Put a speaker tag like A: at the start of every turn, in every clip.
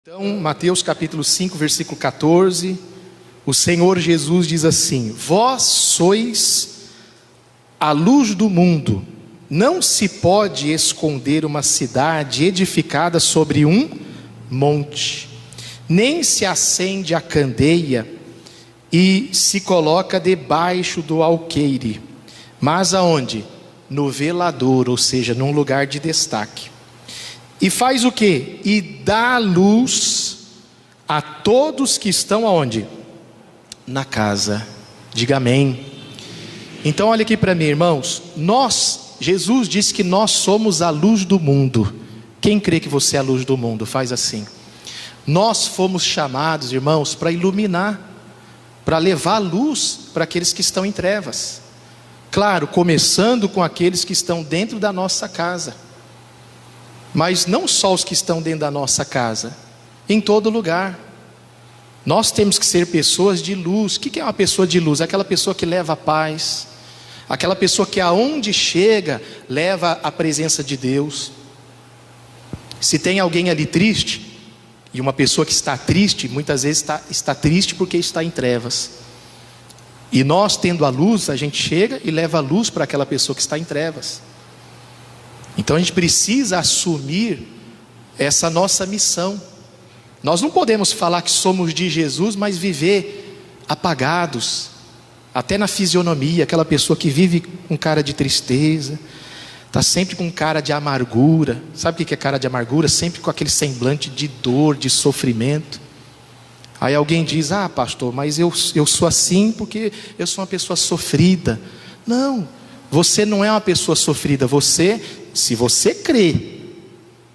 A: Então, Mateus capítulo 5, versículo 14, o Senhor Jesus diz assim: vós sois a luz do mundo. Não se pode esconder uma cidade edificada sobre um monte, nem se acende a candeia e se coloca debaixo do alqueire, mas aonde? No velador, ou seja, num lugar de destaque. E faz o quê? E dá luz a todos que estão aonde? Na casa. Diga amém. Então olha aqui para mim, irmãos. Jesus disse que nós somos a luz do mundo. Quem crê que você é a luz do mundo? Faz assim. Nós fomos chamados, irmãos, para iluminar, para levar luz para aqueles que estão em trevas. Claro, começando com aqueles que estão dentro da nossa casa. Mas não só os que estão dentro da nossa casa, em todo lugar. Nós temos que ser pessoas de luz. O que é uma pessoa de luz? Aquela pessoa que leva a paz, aquela pessoa que aonde chega, leva a presença de Deus. Se tem alguém ali triste, e uma pessoa que está triste, muitas vezes está triste porque está em trevas. E nós tendo a luz, a gente chega e leva a luz para aquela pessoa que está em trevas. Então a gente precisa assumir essa nossa missão. Nós não podemos falar que somos de Jesus, mas viver apagados, até na fisionomia, aquela pessoa que vive com cara de tristeza, está sempre com cara de amargura. Sabe o que é cara de amargura? Sempre com aquele semblante de dor, de sofrimento. Aí alguém diz: ah, pastor, mas eu sou assim porque eu sou uma pessoa sofrida. Não, você não é uma pessoa sofrida. Se você crê,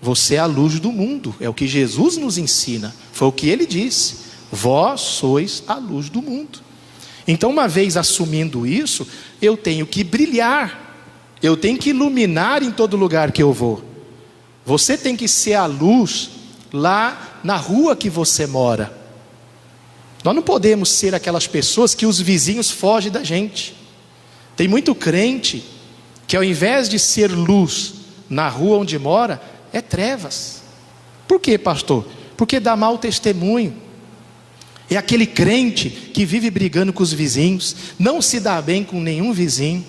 A: você é a luz do mundo. É o que Jesus nos ensina. Foi o que ele disse: vós sois a luz do mundo. Então, uma vez assumindo isso, eu tenho que brilhar, eu tenho que iluminar em todo lugar que eu vou. Você tem que ser a luz lá na rua que você mora. Nós não podemos ser aquelas pessoas que os vizinhos fogem da gente. Tem muito crente que ao invés de ser luz na rua onde mora, é trevas. Por quê, pastor? Porque dá mau testemunho. É aquele crente que vive brigando com os vizinhos, não se dá bem com nenhum vizinho.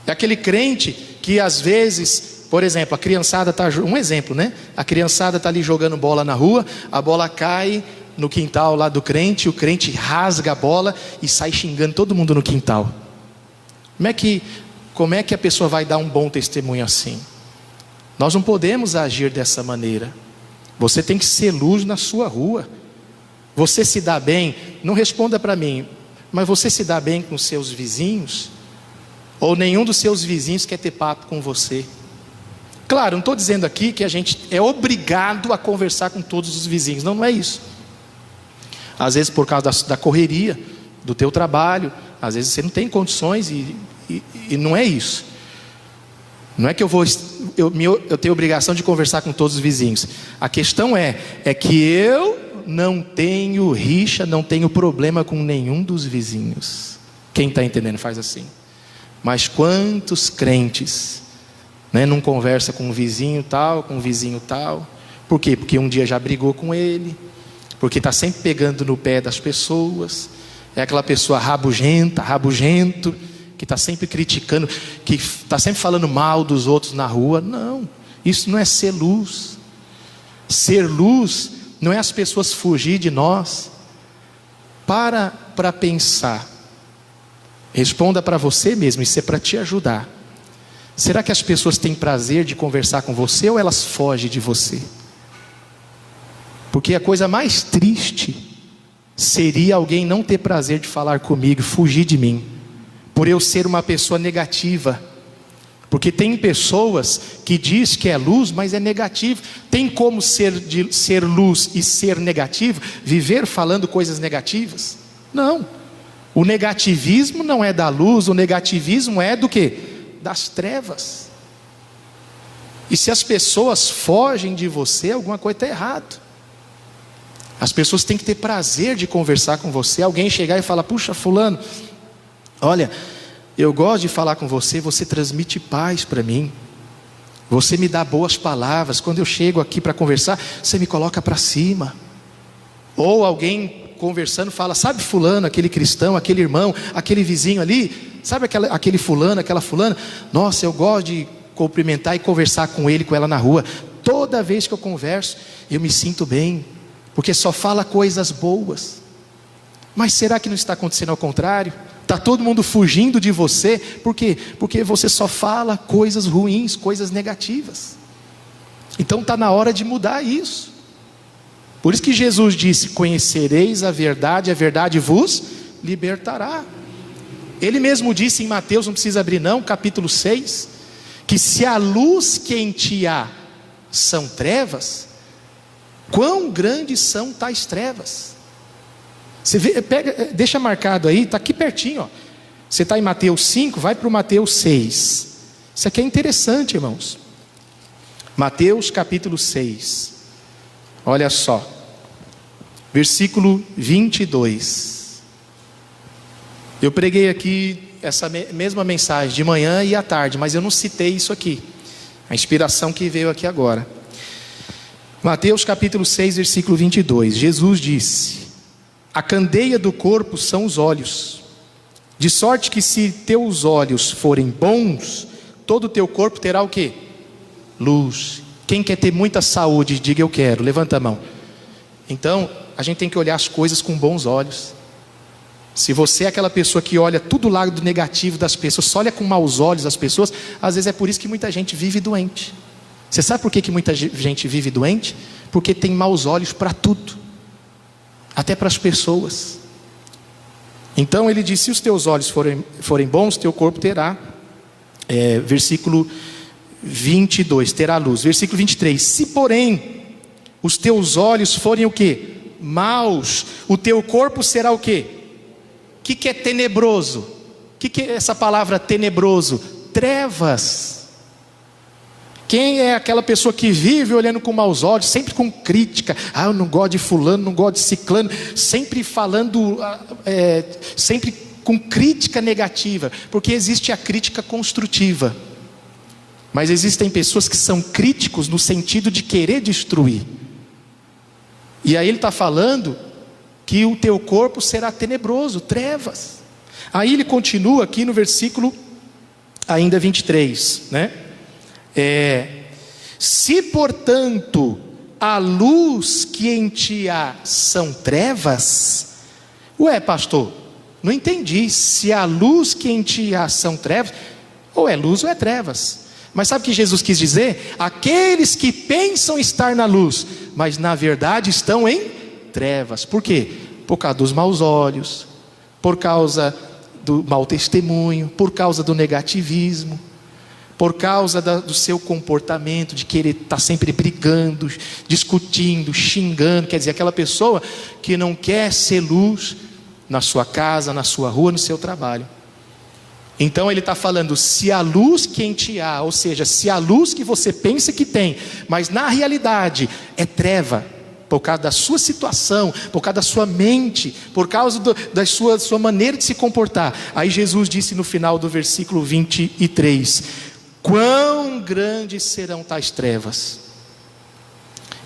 A: É aquele crente que às vezes, por exemplo, a criançada está, um exemplo, né? A criançada está ali jogando bola na rua, a bola cai no quintal lá do crente, o crente rasga a bola e sai xingando todo mundo no quintal. Como é que a pessoa vai dar um bom testemunho assim? Nós não podemos agir dessa maneira. Você tem que ser luz na sua rua. Você se dá bem, não responda para mim, mas você se dá bem com os seus vizinhos? Ou nenhum dos seus vizinhos quer ter papo com você? Claro, não estou dizendo aqui que a gente é obrigado a conversar com todos os vizinhos. Não é isso. Às vezes por causa da correria, do teu trabalho, às vezes você não tem condições e não é isso. Não é que eu tenho obrigação de conversar com todos os vizinhos. A questão é que eu não tenho rixa, não tenho problema com nenhum dos vizinhos. Quem está entendendo faz assim. Mas quantos crentes, né, não conversa com um vizinho tal, com um vizinho tal? Por quê? Porque um dia já brigou com ele, porque está sempre pegando no pé das pessoas. É aquela pessoa rabugento, que está sempre criticando, que está sempre falando mal dos outros na rua. Não, isso não é ser luz. Ser luz não é as pessoas fugir de nós. Para pensar. Responda para você mesmo, isso é para te ajudar. Será que as pessoas têm prazer de conversar com você ou elas fogem de você? Porque a coisa mais triste seria alguém não ter prazer de falar comigo, fugir de mim, por eu ser uma pessoa negativa. Porque tem pessoas que diz que é luz, mas é negativo. Tem como ser luz e ser negativo? Viver falando coisas negativas? Não. O negativismo não é da luz, o negativismo é do quê? Das trevas. E se as pessoas fogem de você, alguma coisa está errada. As pessoas têm que ter prazer de conversar com você. Alguém chegar e falar: puxa, fulano, olha, eu gosto de falar com você, você transmite paz para mim. Você me dá boas palavras. Quando eu chego aqui para conversar, você me coloca para cima. Ou alguém conversando fala: sabe fulano, aquele cristão, aquele irmão, aquele vizinho ali? Sabe aquele fulano, aquela fulana? Nossa, eu gosto de cumprimentar e conversar com ele, com ela na rua. Toda vez que eu converso, eu me sinto bem, porque só fala coisas boas. Mas será que não está acontecendo ao contrário? Está todo mundo fugindo de você. Por quê? Porque você só fala coisas ruins, coisas negativas. Então está na hora de mudar isso. Por isso que Jesus disse: conhecereis a verdade vos libertará. Ele mesmo disse em Mateus, não precisa abrir não, capítulo 6, que se a luz que em ti há são trevas, quão grandes são tais trevas. Você vê, deixa marcado aí, está aqui pertinho, ó. Você está em Mateus 5, vai para o Mateus 6. Isso aqui é interessante, irmãos. Mateus capítulo 6, olha só, versículo 22. Eu preguei aqui essa mesma mensagem de manhã e à tarde, mas eu não citei isso aqui, a inspiração que veio aqui agora. Mateus capítulo 6, versículo 22. Jesus disse: a candeia do corpo são os olhos, de sorte que se teus olhos forem bons, todo o teu corpo terá o quê? Luz. Quem quer ter muita saúde, diga eu quero, levanta a mão. Então, a gente tem que olhar as coisas com bons olhos. Se você é aquela pessoa que olha tudo o lado negativo das pessoas, só olha com maus olhos as pessoas, às vezes é por isso que muita gente vive doente. Você sabe por que muita gente vive doente? Porque tem maus olhos para tudo, até para as pessoas. Então ele disse: se os teus olhos forem bons, teu corpo terá, versículo 22, terá luz. Versículo 23, se porém os teus olhos forem o quê? Maus, o teu corpo será o quê? O que é tenebroso? O que é essa palavra tenebroso? Trevas. Quem é aquela pessoa que vive olhando com maus olhos, sempre com crítica? Ah, eu não gosto de fulano, não gosto de ciclano, sempre falando, sempre com crítica negativa, porque existe a crítica construtiva, mas existem pessoas que são críticos no sentido de querer destruir. E aí ele está falando que o teu corpo será tenebroso, trevas. Aí ele continua aqui no versículo ainda 23, né? Se portanto a luz que em ti há são trevas. Ué, pastor, não entendi. Se a luz que em ti há são trevas, ou é luz ou é trevas. Mas sabe o que Jesus quis dizer? Aqueles que pensam estar na luz, mas na verdade estão em trevas. Por quê? Por causa dos maus olhos, por causa do mau testemunho, por causa do negativismo, por causa do seu comportamento, de querer estar sempre brigando, discutindo, xingando. Quer dizer, aquela pessoa que não quer ser luz na sua casa, na sua rua, no seu trabalho. Então ele está falando: se a luz que em ti há, ou seja, se a luz que você pensa que tem, mas na realidade é treva, por causa da sua situação, por causa da sua mente, por causa da sua maneira de se comportar. Aí Jesus disse no final do versículo 23: quão grandes serão tais trevas.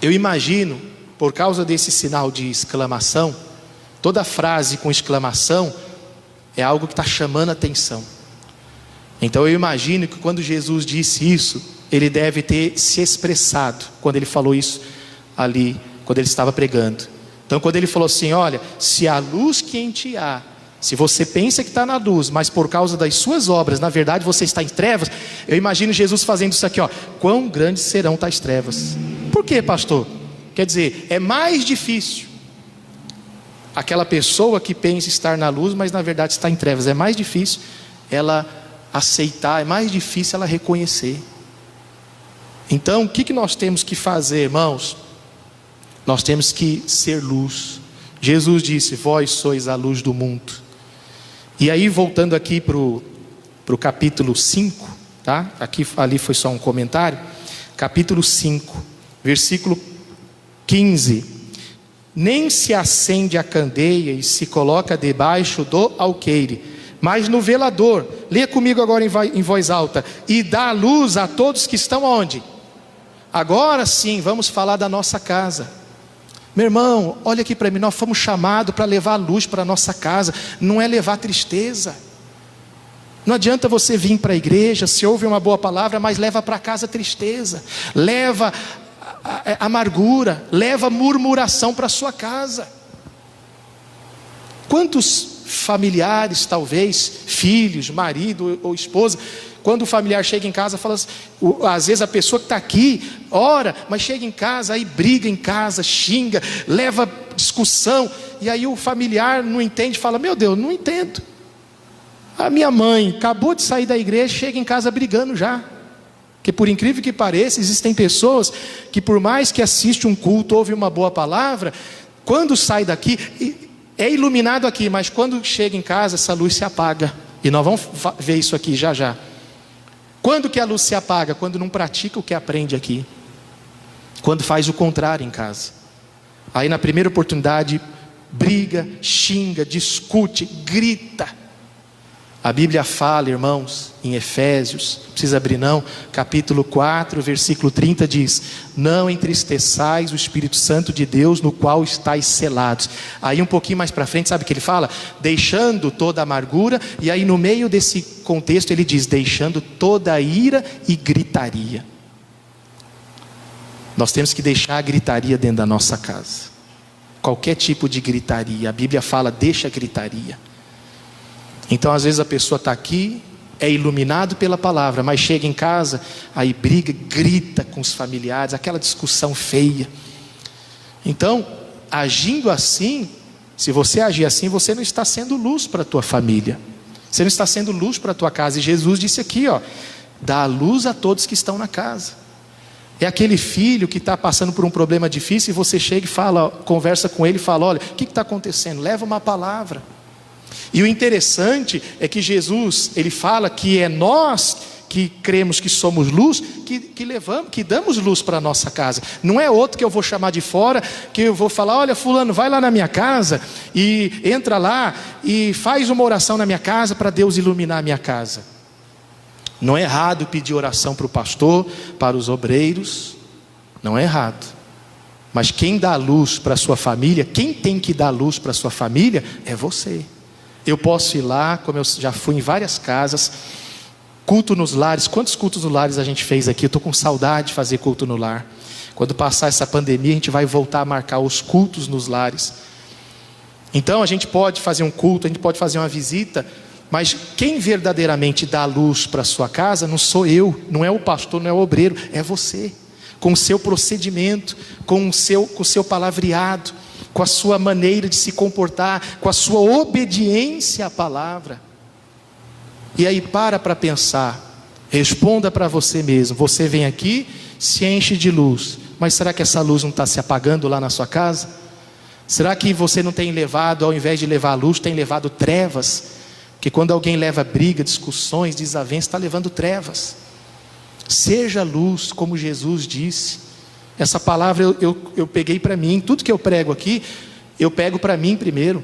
A: Eu imagino, por causa desse sinal de exclamação, toda frase com exclamação é algo que está chamando a atenção. Então eu imagino que quando Jesus disse isso, ele deve ter se expressado, quando ele falou isso ali, quando ele estava pregando. Então quando ele falou assim: olha, se a luz que em ti há, se você pensa que está na luz, mas por causa das suas obras, na verdade você está em trevas. Eu imagino Jesus fazendo isso aqui, ó: quão grandes serão tais trevas. Por quê, pastor? Quer dizer, é mais difícil aquela pessoa que pensa estar na luz, mas na verdade está em trevas. É mais difícil ela aceitar, é mais difícil ela reconhecer. Então o que nós temos que fazer, irmãos? Nós temos que ser luz. Jesus disse: vós sois a luz do mundo. E aí, voltando aqui para o capítulo 5, tá? Ali foi só um comentário. Capítulo 5, versículo 15: nem se acende a candeia e se coloca debaixo do alqueire, mas no velador, leia comigo agora em voz alta, e dá luz a todos que estão onde? Agora sim, vamos falar da nossa casa. Meu irmão, olha aqui para mim, nós fomos chamados para levar luz para a nossa casa, não é levar tristeza. Não adianta você vir para a igreja, se ouve uma boa palavra, mas leva para casa tristeza, leva amargura, leva murmuração para a sua casa. Quantos familiares, talvez, filhos, marido ou esposa, quando o familiar chega em casa, fala assim, às vezes a pessoa que está aqui, ora, mas chega em casa, aí briga em casa, xinga, leva discussão, e aí o familiar não entende, fala, meu Deus, não entendo. A minha mãe acabou de sair da igreja, chega em casa brigando já. Porque por incrível que pareça, existem pessoas que por mais que assiste um culto, ouve uma boa palavra, quando sai daqui, é iluminado aqui, mas quando chega em casa, essa luz se apaga. E nós vamos ver isso aqui já já. Quando que a luz se apaga? Quando não pratica o que aprende aqui. Quando faz o contrário em casa. Aí na primeira oportunidade, briga, xinga, discute, grita. A Bíblia fala, irmãos, em Efésios, não precisa abrir não, capítulo 4, versículo 30 diz, não entristeçais o Espírito Santo de Deus, no qual estáis selados. Aí um pouquinho mais para frente, sabe o que ele fala? Deixando toda amargura, e aí no meio desse contexto ele diz, deixando toda ira e gritaria. Nós temos que deixar a gritaria dentro da nossa casa. Qualquer tipo de gritaria, a Bíblia fala, deixa a gritaria. Então às vezes a pessoa está aqui, é iluminado pela palavra, mas chega em casa, aí briga, grita com os familiares, aquela discussão feia. Então, agindo assim, se você agir assim, você não está sendo luz para a tua família, você não está sendo luz para a tua casa. E Jesus disse aqui, ó, dá luz a todos que estão na casa. É aquele filho que está passando por um problema difícil, e você chega e fala, conversa com ele e fala, olha, o que está acontecendo? Leva uma palavra. E o interessante é que Jesus, ele fala que é nós que cremos que somos luz, que levamos, que damos luz para a nossa casa. Não é outro que eu vou chamar de fora, que eu vou falar, olha fulano, vai lá na minha casa, e entra lá, e faz uma oração na minha casa, para Deus iluminar a minha casa. Não é errado pedir oração para o pastor, para os obreiros, não é errado. Mas quem dá luz para a sua família, quem tem que dar luz para a sua família, é você. Eu posso ir lá, como eu já fui em várias casas, culto nos lares. Quantos cultos nos lares a gente fez aqui? Eu estou com saudade de fazer culto no lar. Quando passar essa pandemia, a gente vai voltar a marcar os cultos nos lares. Então a gente pode fazer um culto, a gente pode fazer uma visita, mas quem verdadeiramente dá luz para a sua casa não sou eu, não é o pastor, não é o obreiro, é você, com o seu procedimento, com o seu palavreado, com a sua maneira de se comportar, com a sua obediência à palavra. E aí para pensar, responda para você mesmo, você vem aqui, se enche de luz, mas será que essa luz não está se apagando lá na sua casa? Será que você não tem levado, ao invés de levar luz, tem levado trevas? Porque quando alguém leva briga, discussões, desavenças, está levando trevas. Seja luz, como Jesus disse. Essa palavra eu peguei para mim. Tudo que eu prego aqui, eu pego para mim primeiro.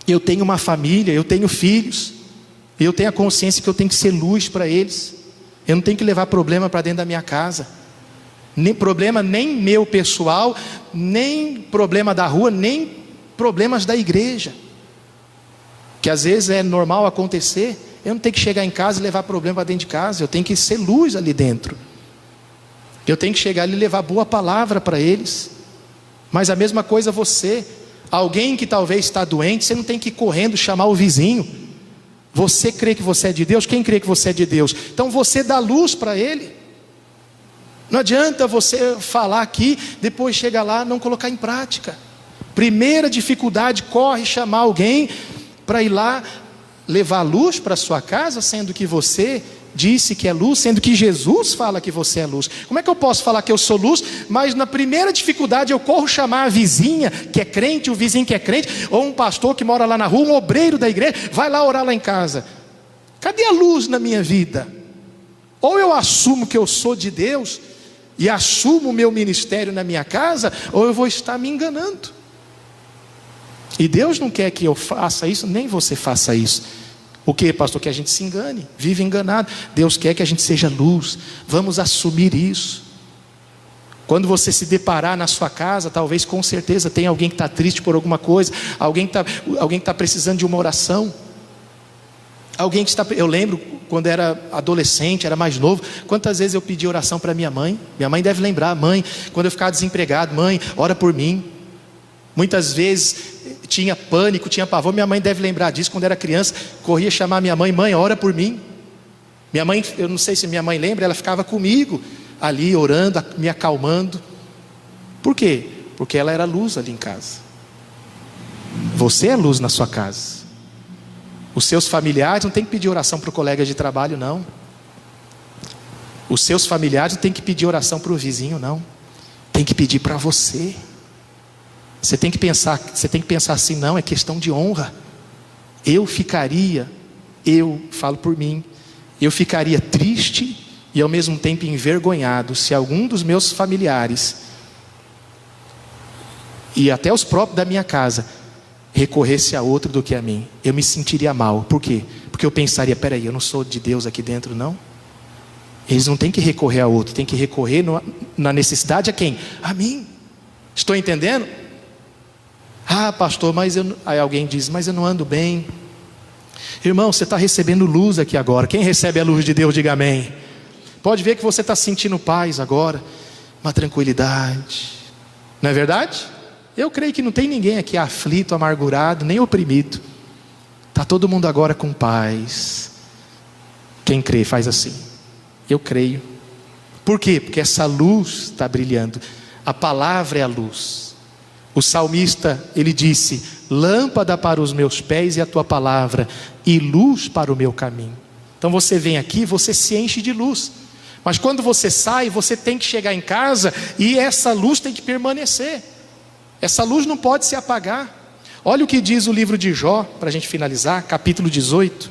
A: Eu tenho uma família, eu tenho filhos, eu tenho a consciência que eu tenho que ser luz para eles. Eu não tenho que levar problema para dentro da minha casa, nem problema nem meu pessoal, nem problema da rua, nem problemas da igreja, que às vezes é normal acontecer. Eu não tenho que chegar em casa e levar problema para dentro de casa, eu tenho que ser luz ali dentro. Eu tenho que chegar ali e levar boa palavra para eles. Mas a mesma coisa você, alguém que talvez está doente, você não tem que ir correndo chamar o vizinho. Você crê que você é de Deus? Quem crê que você é de Deus? Então você dá luz para ele. Não adianta você falar aqui, depois chega lá não colocar em prática. Primeira dificuldade, corre chamar alguém para ir lá levar luz para a sua casa, sendo que você disse que é luz, sendo que Jesus fala que você é luz. Como é que eu posso falar que eu sou luz, mas na primeira dificuldade eu corro chamar a vizinha que é crente, o vizinho que é crente, ou um pastor que mora lá na rua, um obreiro da igreja, vai lá orar lá em casa? Cadê a luz na minha vida? Ou eu assumo que eu sou de Deus e assumo o meu ministério na minha casa, ou eu vou estar me enganando. E Deus não quer que eu faça isso, nem você faça isso. O que, pastor? Que a gente se engane, vive enganado. Deus quer que a gente seja luz. Vamos assumir isso. Quando você se deparar na sua casa, talvez com certeza tenha alguém que está triste por alguma coisa, alguém que está precisando de uma oração. Eu lembro quando era adolescente, era mais novo, quantas vezes eu pedi oração para minha mãe. Minha mãe deve lembrar, mãe, quando eu ficava desempregado, mãe, ora por mim. Muitas vezes tinha pânico, tinha pavor, minha mãe deve lembrar disso. Quando era criança, corria chamar minha mãe, mãe, ora por mim. Minha mãe, eu não sei se minha mãe lembra, ela ficava comigo ali orando, me acalmando. Por quê? Porque ela era luz ali em casa. Você é luz na sua casa. Os seus familiares não tem que pedir oração para o colega de trabalho, não. Os seus familiares não tem que pedir oração para o vizinho, não. Tem que pedir para você. Você tem que pensar assim, não, é questão de honra. Eu falo por mim, eu ficaria triste e ao mesmo tempo envergonhado se algum dos meus familiares e até os próprios da minha casa recorresse a outro do que a mim. Eu me sentiria mal. Por quê? Porque eu pensaria, peraí, eu não sou de Deus aqui dentro, não? Eles não têm que recorrer a outro, tem que recorrer na necessidade a quem? A mim. Estou entendendo? Ah, pastor, aí alguém diz, mas eu não ando bem. Irmão, você está recebendo luz aqui agora. Quem recebe a luz de Deus, diga amém. Pode ver que você está sentindo paz agora, uma tranquilidade. Não é verdade? Eu creio que não tem ninguém aqui aflito, amargurado, nem oprimido. Está todo mundo agora com paz. Quem crê faz assim. Eu creio. Por quê? Porque essa luz está brilhando. A palavra é a luz. O salmista, ele disse, lâmpada para os meus pés e a tua palavra, e luz para o meu caminho. Então você vem aqui, você se enche de luz. Mas quando você sai, você tem que chegar em casa e essa luz tem que permanecer. Essa luz não pode se apagar. Olha o que diz o livro de Jó, para a gente finalizar, capítulo 18.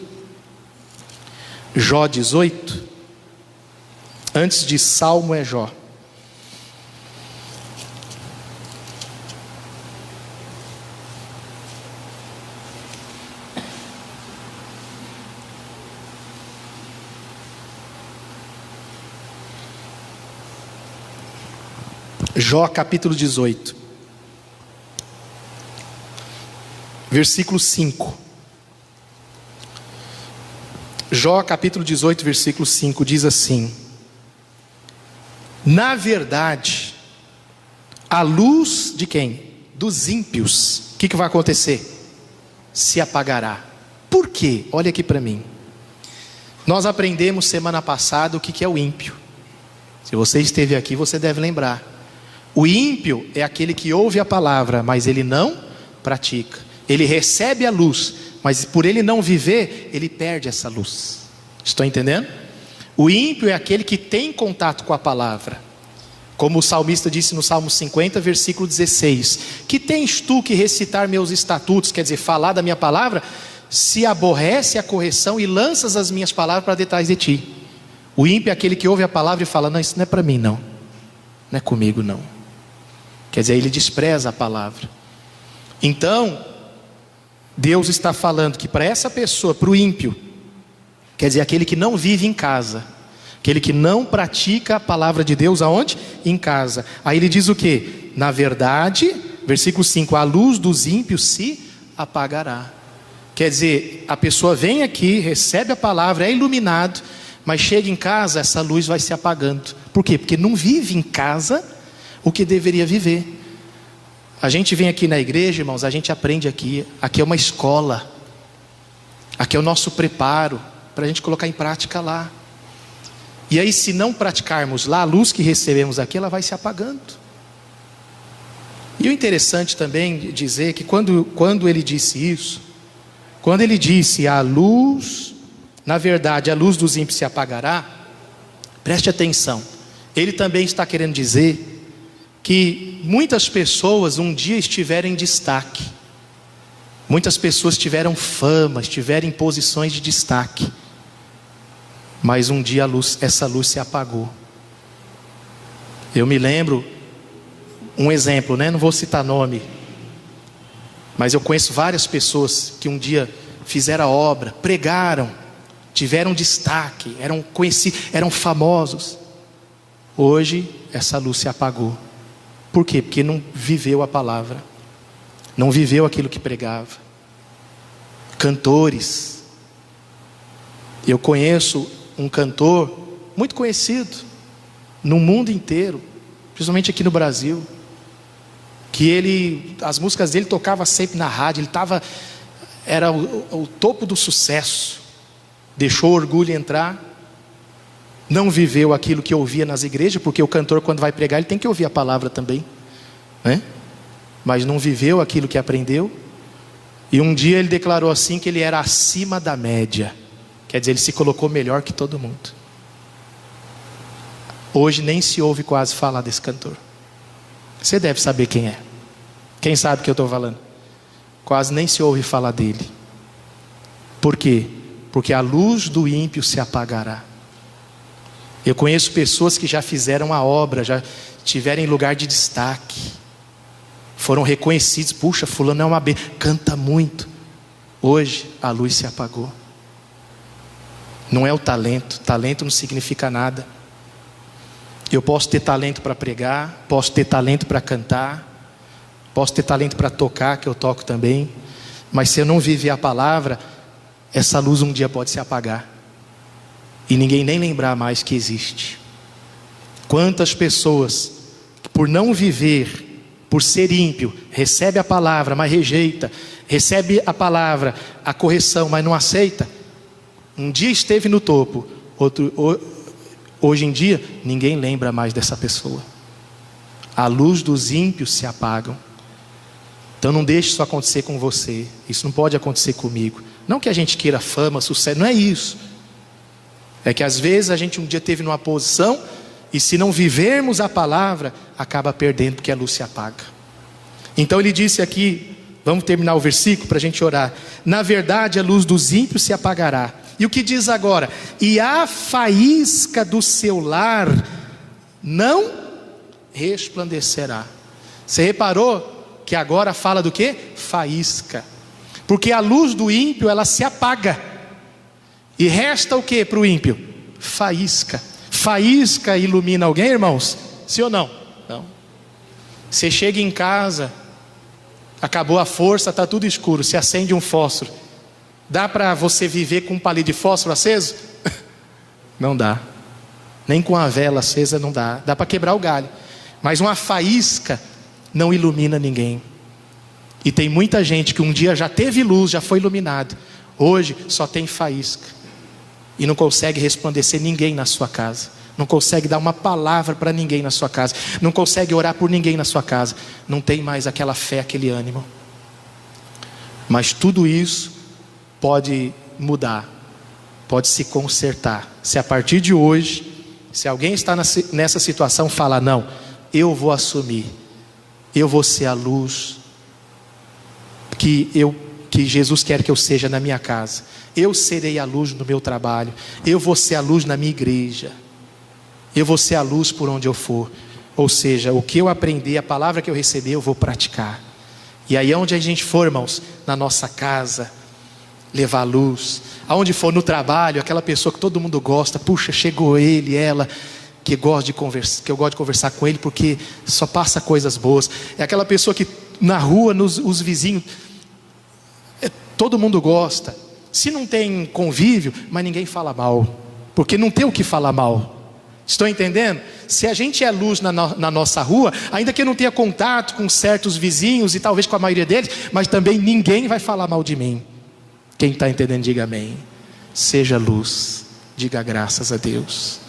A: Jó 18. Antes de Salmo é Jó. Jó capítulo 18, versículo 5. Jó capítulo 18, versículo 5 diz assim: na verdade, a luz de quem? Dos ímpios. O que vai acontecer? Se apagará. Por quê? Olha aqui para mim. Nós aprendemos semana passada o que é o ímpio. Se você esteve aqui, você deve lembrar. O ímpio é aquele que ouve a palavra, mas ele não pratica. Ele recebe a luz, mas por ele não viver, ele perde essa luz. Estão entendendo? O ímpio é aquele que tem contato com a palavra. Como o salmista disse no Salmo 50, versículo 16: que tens tu que recitar meus estatutos, quer dizer, falar da minha palavra, se aborrece a correção e lanças as minhas palavras para detrás de ti. O ímpio é aquele que ouve a palavra e fala, não, isso não é para mim não. Não é comigo não. Quer dizer, ele despreza a palavra. Então, Deus está falando que para essa pessoa, para o ímpio, quer dizer, aquele que não vive em casa, aquele que não pratica a palavra de Deus, aonde? Em casa. Aí ele diz o que? Na verdade, versículo 5, a luz dos ímpios se apagará. Quer dizer, a pessoa vem aqui, recebe a palavra, é iluminado, mas chega em casa, essa luz vai se apagando. Por quê? Porque não vive em casa o que deveria viver. A gente vem aqui na igreja, irmãos, a gente aprende aqui. Aqui é uma escola. Aqui é o nosso preparo para a gente colocar em prática lá. E aí, se não praticarmos lá, a luz que recebemos aqui, ela vai se apagando. E o interessante também dizer que quando ele disse isso, quando ele disse a luz, na verdade a luz dos ímpios se apagará, preste atenção, ele também está querendo dizer que muitas pessoas um dia estiveram em destaque, muitas pessoas tiveram fama, estiveram em posições de destaque, mas um dia essa luz se apagou. Eu me lembro, um exemplo, não vou citar nome, mas eu conheço várias pessoas que um dia fizeram a obra, pregaram, tiveram destaque, eram conhecidos, eram famosos. Hoje essa luz se apagou. Por quê? Porque não viveu a palavra, não viveu aquilo que pregava. Cantores, eu conheço um cantor muito conhecido no mundo inteiro, principalmente aqui no Brasil, que as músicas dele tocavam sempre na rádio, era o topo do sucesso, deixou o orgulho entrar, não viveu aquilo que ouvia nas igrejas, porque o cantor, quando vai pregar, ele tem que ouvir a palavra também, né? Mas não viveu aquilo que aprendeu. E um dia ele declarou assim, que ele era acima da média, quer dizer, ele se colocou melhor que todo mundo. Hoje nem se ouve quase falar desse cantor. Você deve saber quem é. Quem sabe o que eu estou falando? Quase nem se ouve falar dele. Por quê? Porque a luz do ímpio se apagará. Eu conheço pessoas que já fizeram a obra, já tiveram lugar de destaque, foram reconhecidos. Puxa, fulano é uma canta muito. Hoje a luz se apagou. Não é o talento. Talento não significa nada. Eu posso ter talento para pregar, posso ter talento para cantar, posso ter talento para tocar, que eu toco também, mas se eu não viver a palavra, essa luz um dia pode se apagar e ninguém nem lembrar mais que existe. Quantas pessoas, por não viver, por ser ímpio, recebe a palavra, mas rejeita, recebe a palavra, a correção, mas não aceita. Um dia esteve no topo, hoje em dia ninguém lembra mais dessa pessoa. A luz dos ímpios se apagam. Então não deixe isso acontecer com você. Isso não pode acontecer comigo. Não que a gente queira fama, sucesso, não é isso. É que às vezes a gente um dia esteve numa posição, e se não vivermos a palavra, acaba perdendo, porque a luz se apaga. Então ele disse aqui, vamos terminar o versículo para a gente orar. Na verdade a luz dos ímpios se apagará. E o que diz agora? E a faísca do seu lar não resplandecerá. Você reparou que agora fala do quê? Faísca. Porque a luz do ímpio, ela se apaga. E resta o que para o ímpio? Faísca. Faísca ilumina alguém, irmãos? Sim ou não? Não. Você chega em casa, acabou a força, está tudo escuro, se acende um fósforo. Dá para você viver com um palito de fósforo aceso? Não dá. Nem com a vela acesa não dá. Dá para quebrar o galho. Mas uma faísca não ilumina ninguém. E tem muita gente que um dia já teve luz, já foi iluminado. Hoje só tem faísca. E não consegue resplandecer ninguém na sua casa. Não consegue dar uma palavra para ninguém na sua casa. Não consegue orar por ninguém na sua casa. Não tem mais aquela fé, aquele ânimo. Mas tudo isso pode mudar, pode se consertar. Se a partir de hoje, se alguém está nessa situação, fala: não, eu vou assumir, eu vou ser a luz que Jesus quer que eu seja na minha casa. Eu serei a luz no meu trabalho, eu vou ser a luz na minha igreja, eu vou ser a luz por onde eu for. Ou seja, o que eu aprendi, a palavra que eu recebi, eu vou praticar. E aí onde a gente for, irmãos, na nossa casa, levar luz, aonde for no trabalho, aquela pessoa que todo mundo gosta, puxa, chegou ele, ela, que eu gosto de conversar com ele, porque só passa coisas boas. É aquela pessoa que na rua, os vizinhos, todo mundo gosta. Se não tem convívio, mas ninguém fala mal, porque não tem o que falar mal. Estão entendendo? Se a gente é luz na nossa rua, ainda que eu não tenha contato com certos vizinhos, e talvez com a maioria deles, mas também ninguém vai falar mal de mim. Quem está entendendo, diga amém. Seja luz, diga graças a Deus.